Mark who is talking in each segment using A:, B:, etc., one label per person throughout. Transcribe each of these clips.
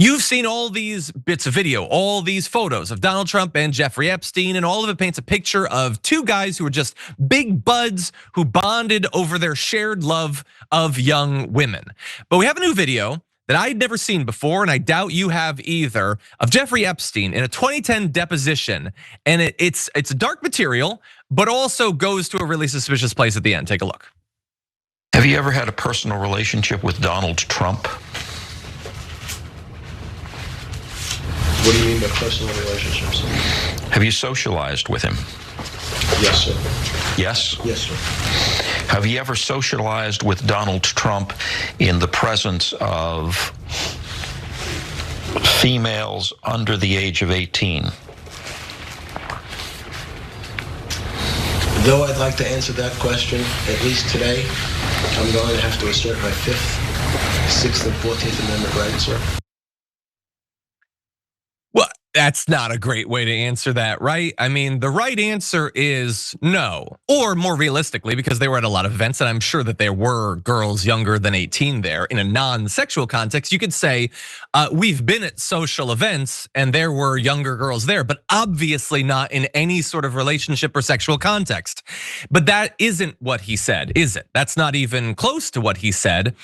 A: You've seen all these bits of video, all these photos of Donald Trump and Jeffrey Epstein, and all of it paints a picture of two guys who are just big buds who bonded over their shared love of young women. But we have a new video that I'd never seen before, and I doubt you have either, of Jeffrey Epstein in a 2010 deposition. And it's dark material, but also goes to a really suspicious place at the end. Take a look.
B: Have you ever had a personal relationship with Donald Trump?
C: What do you mean by personal relationships?
B: Have you socialized with him?
C: Yes, sir.
B: Yes?
C: Yes, sir.
B: Have you ever socialized with Donald Trump in the presence of females under the age of 18?
C: Though I'd like to answer that question, at least today, I'm going to have to assert my 5th, 6th, and 14th Amendment rights, sir.
A: Well, that's not a great way to answer that, right? I mean, the right answer is no. Or more realistically, because they were at a lot of events, and I'm sure that there were girls younger than 18 there, in a non-sexual context, you could say, we've been at social events and there were younger girls there, but obviously not in any sort of relationship or sexual context. But that isn't what he said, is it? That's not even close to what he said.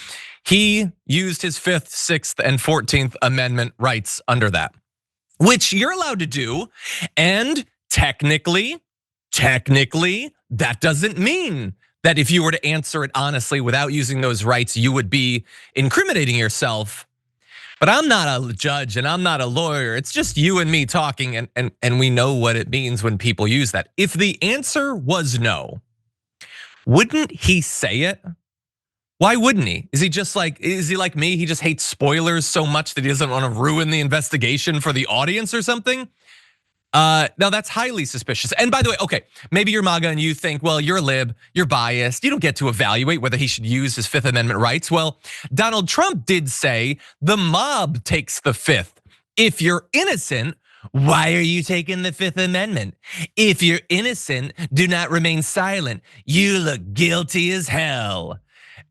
A: He used his 5th, 6th, and 14th Amendment rights under that, which you're allowed to do. And technically, that doesn't mean that if you were to answer it honestly without using those rights, you would be incriminating yourself. But I'm not a judge and I'm not a lawyer. It's just you and me talking, and we know what it means when people use that. If the answer was no, wouldn't he say it? Why wouldn't he? Is he like me? He just hates spoilers so much that he doesn't want to ruin the investigation for the audience or something? Now that's highly suspicious. And by the way, okay, maybe you're MAGA and you think, well, you're a lib, you're biased. You don't get to evaluate whether he should use his 5th Amendment rights. Well, Donald Trump did say the mob takes the 5th. If you're innocent, why are you taking the 5th Amendment? If you're innocent, do not remain silent. You look guilty as hell.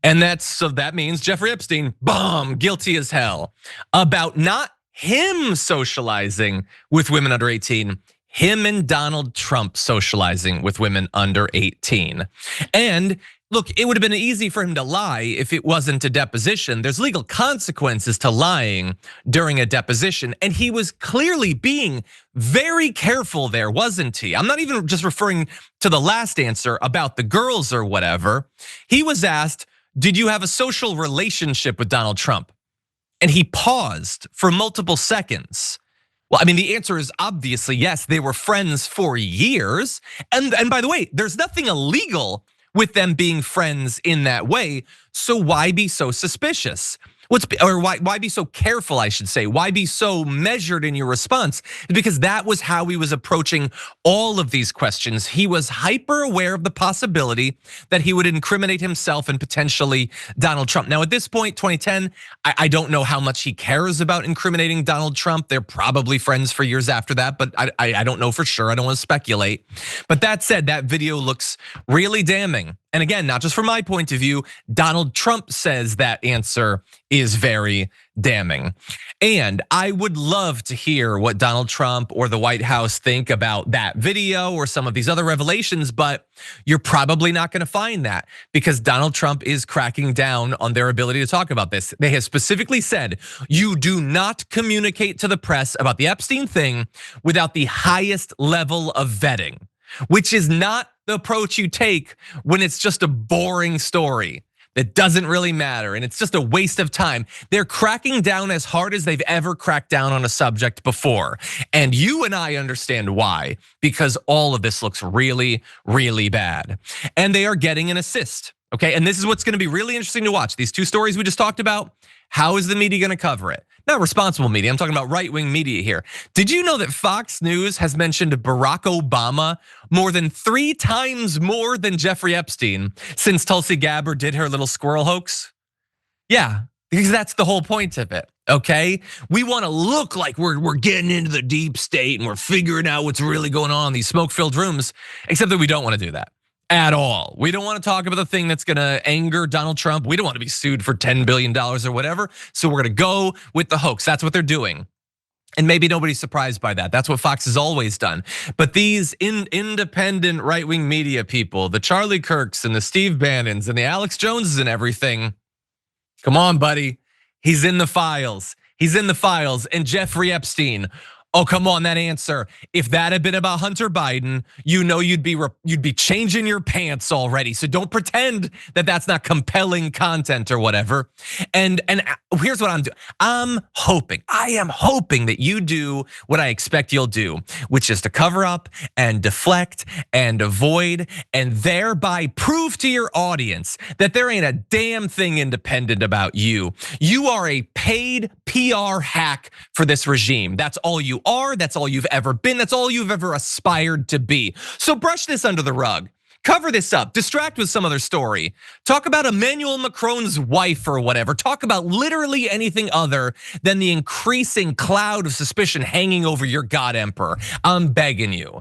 A: And that means Jeffrey Epstein, boom, guilty as hell about not him socializing with women under 18, him and Donald Trump socializing with women under 18. And look, it would have been easy for him to lie if it wasn't a deposition. There's legal consequences to lying during a deposition, and he was clearly being very careful there, wasn't he? I'm not even just referring to the last answer about the girls or whatever. He was asked, did you have a social relationship with Donald Trump? And he paused for multiple seconds. Well, I mean, the answer is obviously yes, they were friends for years. And by the way, there's nothing illegal with them being friends in that way. So why be so suspicious? Why be so careful, I should say? Why be so measured in your response? Because that was how he was approaching all of these questions. He was hyper aware of the possibility that he would incriminate himself and potentially Donald Trump. Now, at this point, 2010, I don't know how much he cares about incriminating Donald Trump. They're probably friends for years after that, but I don't know for sure. I don't want to speculate. But that said, that video looks really damning. And again, not just from my point of view, Donald Trump says that answer is very damning. And I would love to hear what Donald Trump or the White House think about that video or some of these other revelations, but you're probably not gonna find that because Donald Trump is cracking down on their ability to talk about this. They have specifically said, you do not communicate to the press about the Epstein thing without the highest level of vetting, which is not the approach you take when it's just a boring story that doesn't really matter and it's just a waste of time. They're cracking down as hard as they've ever cracked down on a subject before. And you and I understand why, because all of this looks really, really bad. And they are getting an assist, okay? And this is what's gonna be really interesting to watch. These two stories we just talked about, how is the media gonna cover it? Not responsible media, I'm talking about right-wing media here. Did you know that Fox News has mentioned Barack Obama more than 3 times more than Jeffrey Epstein since Tulsi Gabbard did her little squirrel hoax? Yeah, because that's the whole point of it, okay? We wanna look like we're getting into the deep state and we're figuring out what's really going on in these smoke-filled rooms, except that we don't wanna do that. At all. We don't want to talk about the thing that's gonna anger Donald Trump. We don't want to be sued for $10 billion or whatever. So we're gonna go with the hoax. That's what they're doing. And maybe nobody's surprised by that. That's what Fox has always done. But these independent right-wing media people, the Charlie Kirks and the Steve Bannons and the Alex Joneses and everything, come on, buddy. He's in the files. He's in the files. And Jeffrey Epstein. Oh, come on, that answer. If that had been about Hunter Biden, you know you'd be changing your pants already. So don't pretend that that's not compelling content or whatever. And here's what I'm doing. I am hoping that you do what I expect you'll do, which is to cover up and deflect and avoid and thereby prove to your audience that there ain't a damn thing independent about you. You are a paid PR hack for this regime. That's all you are, that's all you've ever been, that's all you've ever aspired to be. So brush this under the rug. Cover this up, distract with some other story. Talk about Emmanuel Macron's wife or whatever. Talk about literally anything other than the increasing cloud of suspicion hanging over your God emperor. I'm begging you.